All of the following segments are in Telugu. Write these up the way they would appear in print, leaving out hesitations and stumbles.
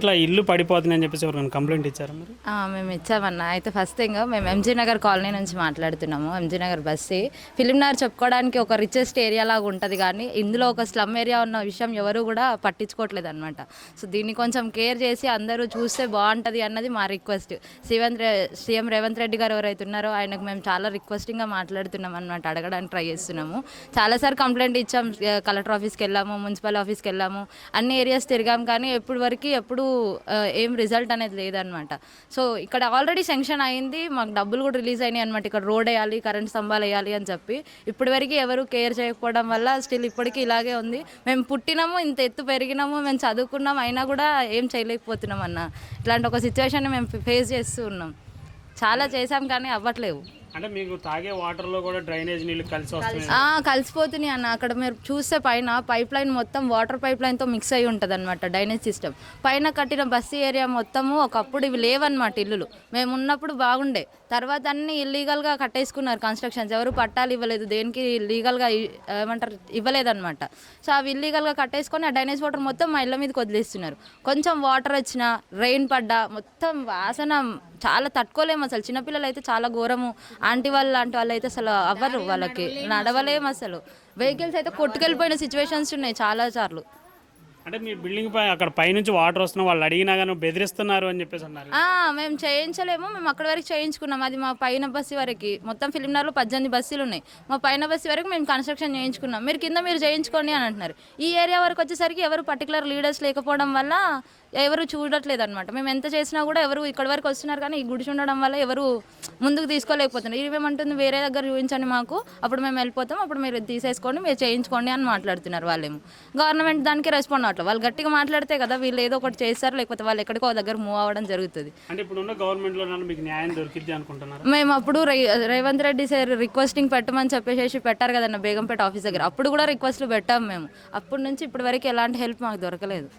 అట్లా ఇల్లు పడిపోతుంది అని చెప్పేసి ఎవరైనా కంప్లైంట్ ఇచ్చారా మరి? మేము ఇచ్చామన్నా. అయితే ఫస్ట్ థింగ్ మేము ఎంజీ నగర్ కాలనీ నుంచి మాట్లాడుతున్నాము. ఎంజీ నగర్ బస్సే ఫిలింనగర్ చెప్పుకోవడానికి ఒక రిచెస్ట్ ఏరియా లాగా ఉంటుంది, కానీ ఇందులో ఒక స్లమ్ ఏరియా ఉన్న విషయం ఎవరు కూడా పట్టించుకోవట్లేదు అనమాట. సో దీన్ని కొంచెం కేర్ చేసి అందరూ చూస్తే బాగుంటుంది అన్నది మా రిక్వెస్ట్. సీఎం రేవంత్ రెడ్డి గారు ఎవరైతే ఉన్నారో ఆయనకు మేము చాలా రిక్వెస్టింగ్గా మాట్లాడుతున్నాం అనమాట, అడగడానికి ట్రై చేస్తున్నాము. చాలాసార్లు కంప్లైంట్ ఇచ్చాం, కలెక్టర్ ఆఫీస్కి వెళ్ళాము, మున్సిపల్ ఆఫీస్కి వెళ్ళాము, అన్ని ఏరియాస్ తిరిగాం, కానీ ఎప్పుడు ఏం రిజల్ట్ అనేది లేదనమాట. సో ఇక్కడ ఆల్రెడీ శాంక్షన్ అయింది, మాకు డబ్బులు కూడా రిలీజ్ అయినాయి అనమాట. ఇక్కడ రోడ్ వేయాలి, కరెంట్ స్తంభాలు వేయాలి అని చెప్పి ఇప్పటివరకు ఎవరు కేర్ చేయకపోవడం వల్ల స్టిల్ ఇప్పటికీ ఇలాగే ఉంది. మేము పుట్టినాము, ఇంత ఎత్తు పెరిగినాము, మేము చదువుకున్నాం, అయినా కూడా ఏం చేయలేకపోతున్నాం అన్న. ఇట్లాంటి ఒక సిచ్యువేషన్ మేము ఫేస్ చేస్తూ ఉన్నాం. చాలా చేసాం కానీ అవ్వట్లేవు. అంటే మీకు తాగే వాటర్లో కూడా డ్రైనేజ్ నీళ్ళు కలిసి వస్తాయి? కలిసిపోతున్నాయి అన్న. అక్కడ మీరు చూస్తే పైన పైప్ లైన్ మొత్తం వాటర్ పైప్ లైన్తో మిక్స్ అయ్యి ఉంటుంది అనమాట డ్రైనేజ్ సిస్టమ్. పైన కట్టిన బస్సు ఏరియా మొత్తము ఒకప్పుడు ఇవి లేవన్నమాట ఇల్లులు. మేము ఉన్నప్పుడు బాగుండే, తర్వాత అన్ని ఇల్లీగల్గా కట్టేసుకున్నారు కన్స్ట్రక్షన్స్. ఎవరు పట్టాలు ఇవ్వలేదు, దేనికి లీగల్గా ఏమంటారు ఇవ్వలేదన్నమాట. సో అవి ఇల్లీగల్గా కట్టేసుకొని ఆ డ్రైనేజ్ వాటర్ మొత్తం మా ఇళ్ళ మీదకి వదిలేస్తున్నారు. కొంచెం వాటర్ వచ్చినా, రెయిన్ పడ్డా మొత్తం వాసన చాలా తట్టుకోలేము అసలు. చిన్నపిల్లలు అయితే చాలా ఘోరము. ఆంటీ వాళ్ళు లాంటి వాళ్ళు అయితే అసలు అవ్వరు, వాళ్ళకి నడవలేము అసలు. వెహికల్స్ అయితే కొట్టుకెళ్ళిపోయిన సిచ్యువేషన్స్ ఉన్నాయి చాలా సార్లు. అంటే మీ బిల్డింగ్ పై అక్కడ పైనుంచి వాటర్ వస్తున్నా వాళ్ళు అడిగినా కానీ బెదిరిస్తున్నారు అని చెప్పేసి అన్నారు. మేము చేయించలేము, మేము అక్కడి వరకు చేయించుకున్నాం. అది మా పైన బస్సు వరకు, మొత్తం ఫిలింనగర్లో 18 బస్సులు ఉన్నాయి. మా పైన బస్సు వరకు మేము కన్స్ట్రక్షన్ చేయించుకున్నాం. మీరు కింద మీరు చేయించుకోండి అని అంటున్నారు. ఈ ఏరియా వరకు వచ్చేసరికి ఎవరు పర్టికులర్ లీడర్స్ లేకపోవడం వల్ల ఎవరు చూడట్లేదు అనమాట. మేము ఎంత చేసినా కూడా ఎవరు ఇక్కడ వరకు వస్తున్నారు, కానీ ఈ గుడిసి ఉండడం వల్ల ఎవరు ముందుకు తీసుకోలేకపోతున్నారు. ఇవేమంటుంది వేరే దగ్గర చూపించండి మాకు, అప్పుడు మేము వెళ్ళిపోతాం, అప్పుడు మీరు తీసేసుకోండి, మీరు చేయించుకోండి అని మాట్లాడుతున్నారు. వాళ్ళేమో గవర్నమెంట్ దానికి రెస్పాండ్ అవ్వట్లేదు. వాళ్ళు గట్టిగా మాట్లాడితే కదా వీళ్ళు ఏదో ఒకటి చేస్తారు, లేకపోతే వాళ్ళు ఎక్కడికో దగ్గర మూవ్ అవ్వడం జరుగుతుంది. అంటే ఇప్పుడున్న గవర్నమెంట్లో మీకు న్యాయం దొరికిద్ది అనుకుంటున్నారు? మేము అప్పుడు రేవంత్ రెడ్డి సార్ రిక్వెస్టింగ్ పెట్టమని చెప్పేసి పెట్టారు కదన్న బేగంపేట ఆఫీస్ దగ్గర, అప్పుడు కూడా రిక్వెస్ట్లు పెట్టాము మేము. అప్పటి నుంచి ఇప్పటి వరకు ఎలాంటి హెల్ప్ మాకు దొరకలేదు.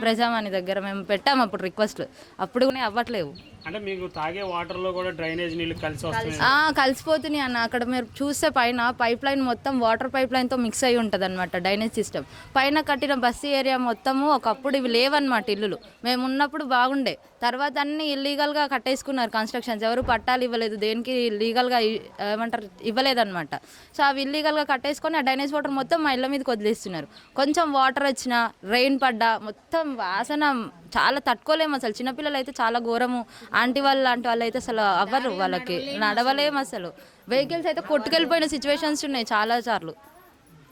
ప్రజావాణి దగ్గర మేము పెట్టాము అప్పుడు రిక్వెస్ట్లు, అప్పుడు కూడా అవ్వట్లేవు. అంటే మీకు తాగే వాటర్లో కూడా డ్రైనేజ్ నీళ్ళు కలిసి వస్తాయి? కలిసిపోతున్నాయి అన్న. అక్కడ మీరు చూస్తే పైన పైప్ లైన్ మొత్తం వాటర్ పైప్ లైన్తో మిక్స్ అయ్యి ఉంటుంది అనమాట డ్రైనేజ్ సిస్టమ్. పైన కట్టిన బస్సు ఏరియా మొత్తము ఒకప్పుడు ఇవి లేవన్నమాట ఇల్లులు. మేము ఉన్నప్పుడు బాగుండే, తర్వాత అన్ని ఇల్లీగల్గా కట్టేసుకున్నారు కన్స్ట్రక్షన్స్. ఎవరు పట్టాలు ఇవ్వలేదు, దేనికి లీగల్గా ఏమంటారు ఇవ్వలేదన్నమాట. సో అవి ఇల్లీగల్గా కట్టేసుకొని ఆ డ్రైనేజ్ వాటర్ మొత్తం మా ఇళ్ళ మీదకి వదిలేస్తున్నారు. కొంచెం వాటర్ వచ్చినా, రెయిన్ పడ్డా మొత్తం వాసన చాలా తట్టుకోలేము అసలు. చిన్నపిల్లలు అయితే చాలా ఘోరము. ఆంటీ వాళ్ళు లాంటి వాళ్ళు అయితే అసలు అవ్వరు, వాళ్ళకి నడవలేము అసలు. వెహికల్స్ అయితే కొట్టుకెళ్ళిపోయిన సిచ్యువేషన్స్ ఉన్నాయి చాలా సార్లు.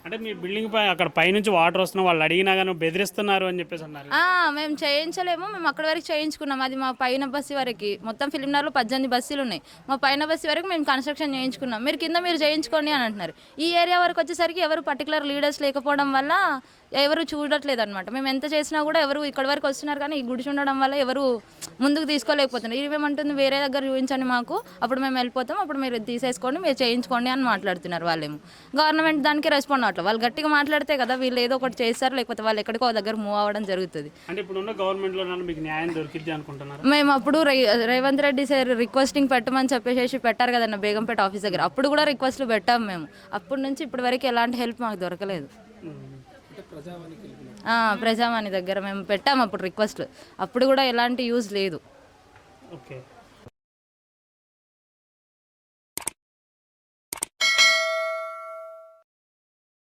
అంటే మీ బిల్డింగ్ పై అక్కడ పైనుంచి వాటర్ వస్తున్నా వాళ్ళు అడిగినా కానీ బెదిరిస్తున్నారు అని చెప్పేసి అన్నారు. మేము చేయించలేము, మేము అక్కడి వరకు చేయించుకున్నాం. అది మా పైన బస్సు వరకు, మొత్తం ఫిలింనగర్లో 18 బస్సులు ఉన్నాయి. మా పైన బస్సు వరకు మేము కన్స్ట్రక్షన్ చేయించుకున్నాం. మీరు కింద మీరు చేయించుకోండి అని అంటున్నారు. ఈ ఏరియా వరకు వచ్చేసరికి ఎవరు పర్టికులర్ లీడర్స్ లేకపోవడం వల్ల ఎవరు చూడట్లేదు అనమాట. మేము ఎంత చేసినా కూడా ఎవరు ఇక్కడ వరకు వస్తున్నారు, కానీ ఈ గుడిసి ఉండడం వల్ల ఎవరు ముందుకు తీసుకోలేకపోతున్నారు. ఇవేమంటుంది వేరే దగ్గర చూపించండి మాకు, అప్పుడు మేము వెళ్ళిపోతాం, అప్పుడు మీరు తీసేసుకోండి, మీరు చేయించుకోండి అని మాట్లాడుతున్నారు. వాళ్ళేమో గవర్నమెంట్ దానికి రెస్పాండ్ అవ్వట్లేదు. వాళ్ళు గట్టిగా మాట్లాడితే కదా వీళ్ళు ఏదో ఒకటి చేస్తారు, లేకపోతే వాళ్ళు ఎక్కడికో దగ్గర మూవ్ అవ్వడం జరుగుతుంది. అంటే ఇప్పుడున్న గవర్నమెంట్లో మీకు న్యాయం దొరికిద్ది అనుకుంటున్నారు? మేము అప్పుడు రేవంత్ రెడ్డి సార్ రిక్వెస్టింగ్ పెట్టమని చెప్పేసి పెట్టారు కదన్న బేగంపేట ఆఫీస్ దగ్గర, అప్పుడు కూడా రిక్వెస్ట్లు పెట్టాము మేము. అప్పటి నుంచి ఇప్పటి వరకు ఎలాంటి హెల్ప్ మాకు దొరకలేదు. ప్రజావాణి దగ్గర మేము పెట్టాము అప్పుడు రిక్వెస్ట్లు, అప్పుడు కూడా ఎలాంటి యూజ్ లేదు. ఓకే.